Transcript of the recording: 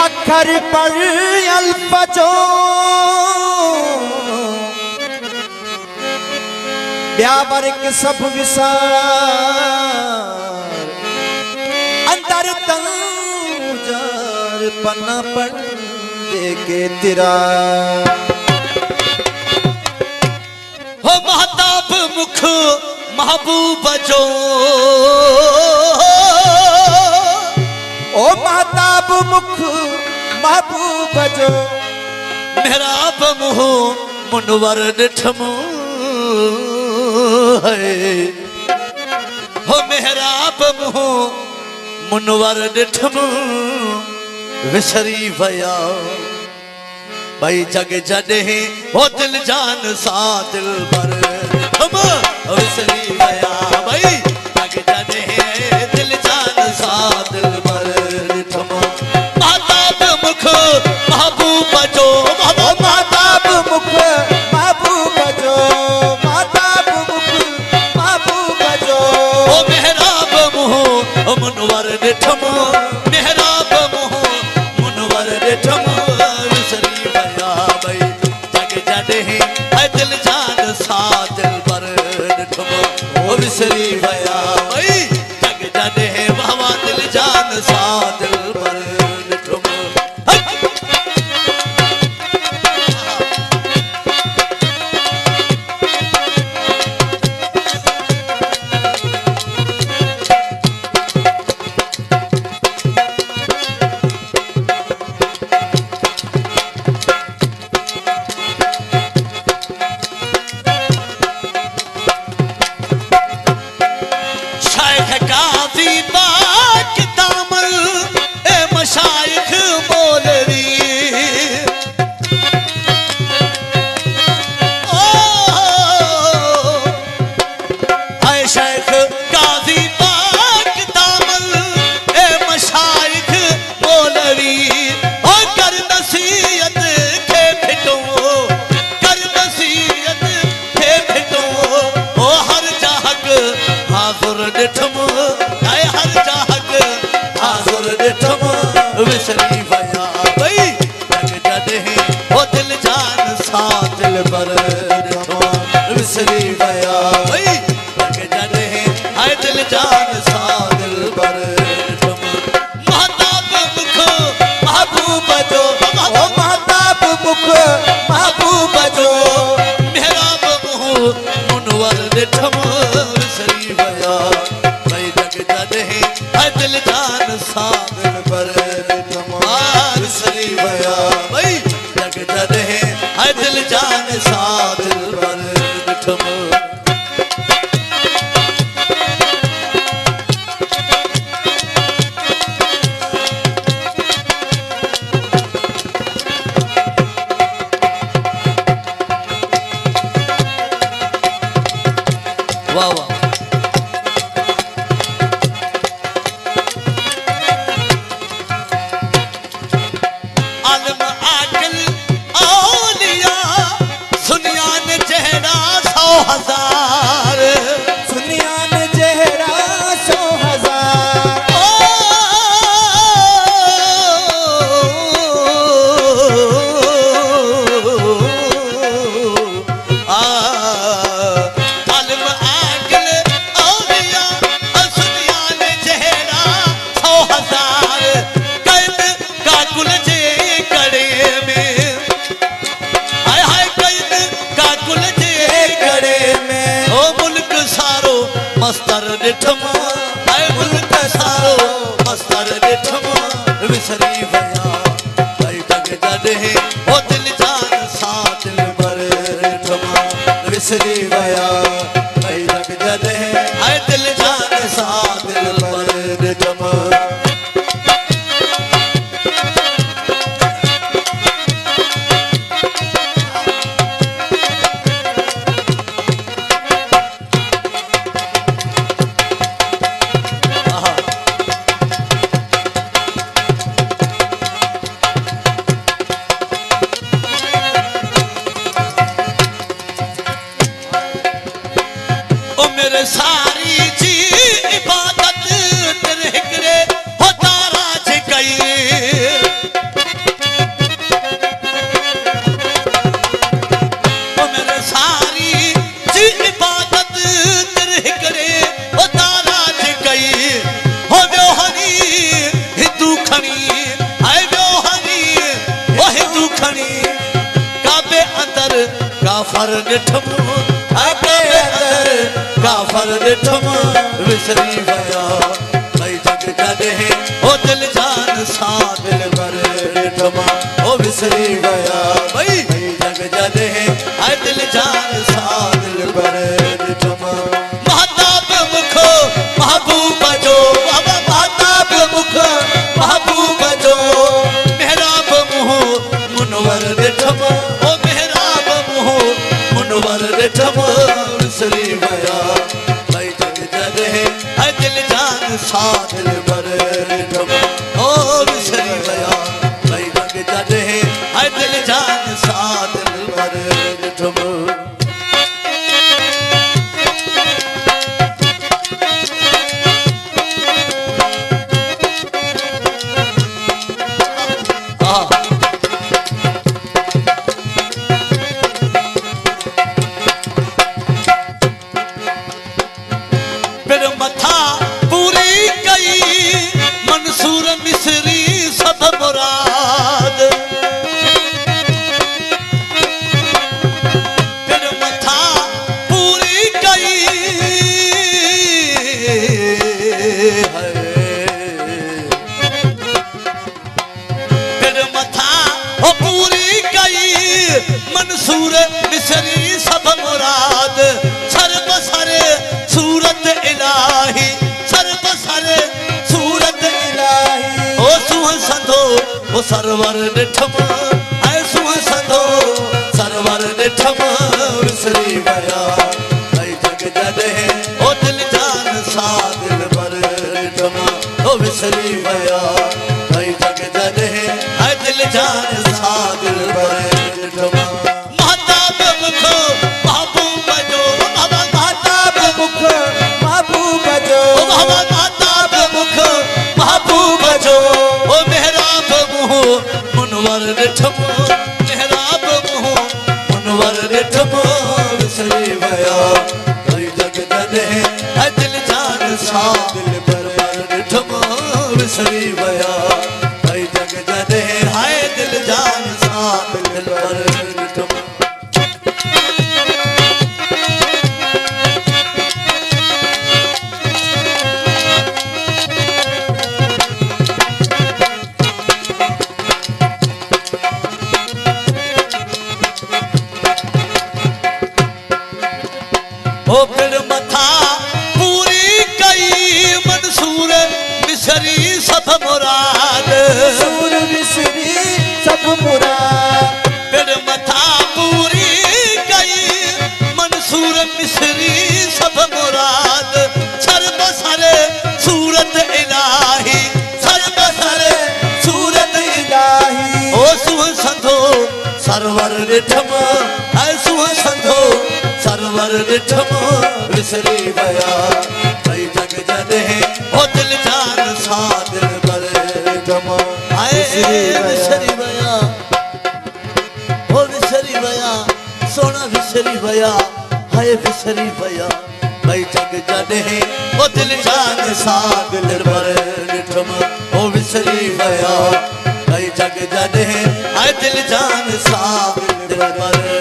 अखर पर अल्फजो ब्यावर के सब विसार अंदर तंजार पन्ना पन देके तेरा हो महताब मुख महबूब जो ओ महताब मुख महबूब जो मेहराब मुह मुनवर निठमू है हो मेहराब मुह मुनवर निठमू विसरी भया भाई जग जडे हो दिल जान सा दिल पर विसरी भया भाई जग जडे दिल जान सा दिल पर महताब मुख महबूब जो महताब मुख महबूब जो महताब मुख महबूब जो ओ मेहराब मुह मुनवर निठम मेहराब मुह मुनवर निठम विसरी भया भाई जग जडे है दिल जान सा दिल पर निठम विसरी भया भाई जग जडे है बाबा दिल जान सा दिल पर निठम विसरी भया भाई जग जडे हो दिल जान सा दिल पर विसरी भया भाई जग जडे है दिल जान सा दिल पर महताब मुख महबूब जो महताब मुख महबूब जो मेहराब मुह मुनवर निठम विसरी भया भाई जग जडे है दिल जान सा दिल पर विसरी भया भाई जग जडे है दिल जान सा दिल पर निठम वाह वाह आलम आकल औलिया सुनियान चेहरा 100,000 सुनियान चेहरा 100,000 आलम आकल औलिया सुनियान चेहरा 100,000 कैद काकुल जे कड़े में हाय हाय कैद काकुल जे कड़े में ओ मुल्क सारो मस्तर निठम हाय मुल्क सारो मस्तर निठम विसरी भया भाई जग जडे ओ दिल जान सा दिल पर निठम विसरी भया भाई जग जडे हाय दिल जान सा दिल पर निठम काफर निठम आके अंदर काफर निठम विसरी वया भाई जग जदे ओ दिल जान सा दिल बर निठम ओ विसरी वया भाई जग जदे आए दिल जान सा दिल बर निठम महताब मुख महबूब जो बाबा महताब मुख महबूब जो मेहराब मुह मुनवर निठम ओ मेहराब मुह मुनवर निठम विसरी वया भाई जग जदे आए दिल जान सा दिल बर निठम ओ विसरी वया भाई जग जदे आए दिल जान सा दिल बर निठम फिर मथा पूरी कई मंसूर मिसरी सब मुराद फिर मथा पूरी कई फिर मथा ओ पूरी कई मंसूर मिसरी सब मुराद सर बसरे सूरत इलाही सर बसरे सूरत इलाही ओ सुह संधो ओ सरवर निठम ऐ सुह संधो सरवर निठम विसरी वया ऐ जग जदे ओ दिल जान सा दिल बर निठम ओ विसरी वया ऐ जग जदे ऐ दिल जान सा दिल बर निठम महताब मुख महबूब जो बाबा महताब मुख महबूब जो ओ बाबा महताब मुख महबूब जो ओ मेहराब मुह मुनवर निठम मेहराब मुह मुनवर निठम विसरी वया भाई जग जदे ऐ दिल जान सा दिल बर निठम विसरी वया भाई जग जदे हाय दिल जान सा दिल बर निठम ओ फिर मथा पूरी कई मंसूर मिसरी सब मुराद सूर विसरी सब मुराद फिर मथा पूरी कई मंसूर मिसरी सब मुराद सर बसरे सूरत इलाही सर बसरे सूरत इलाही ओ सुह संधो सरवर निठम ऐ सुह संधो सरवर निठम विसरी वया भाई जग जदे ओ दिल जान सा दिल बर निठम आए विसरी वया ओ विसरी वया सोना विसरी वया हाय विसरी वया भाई जग जदे ओ दिल जान सा दिल बर निठम ओ विसरी वया भाई जग जदे आए दिल जान सा दिल बर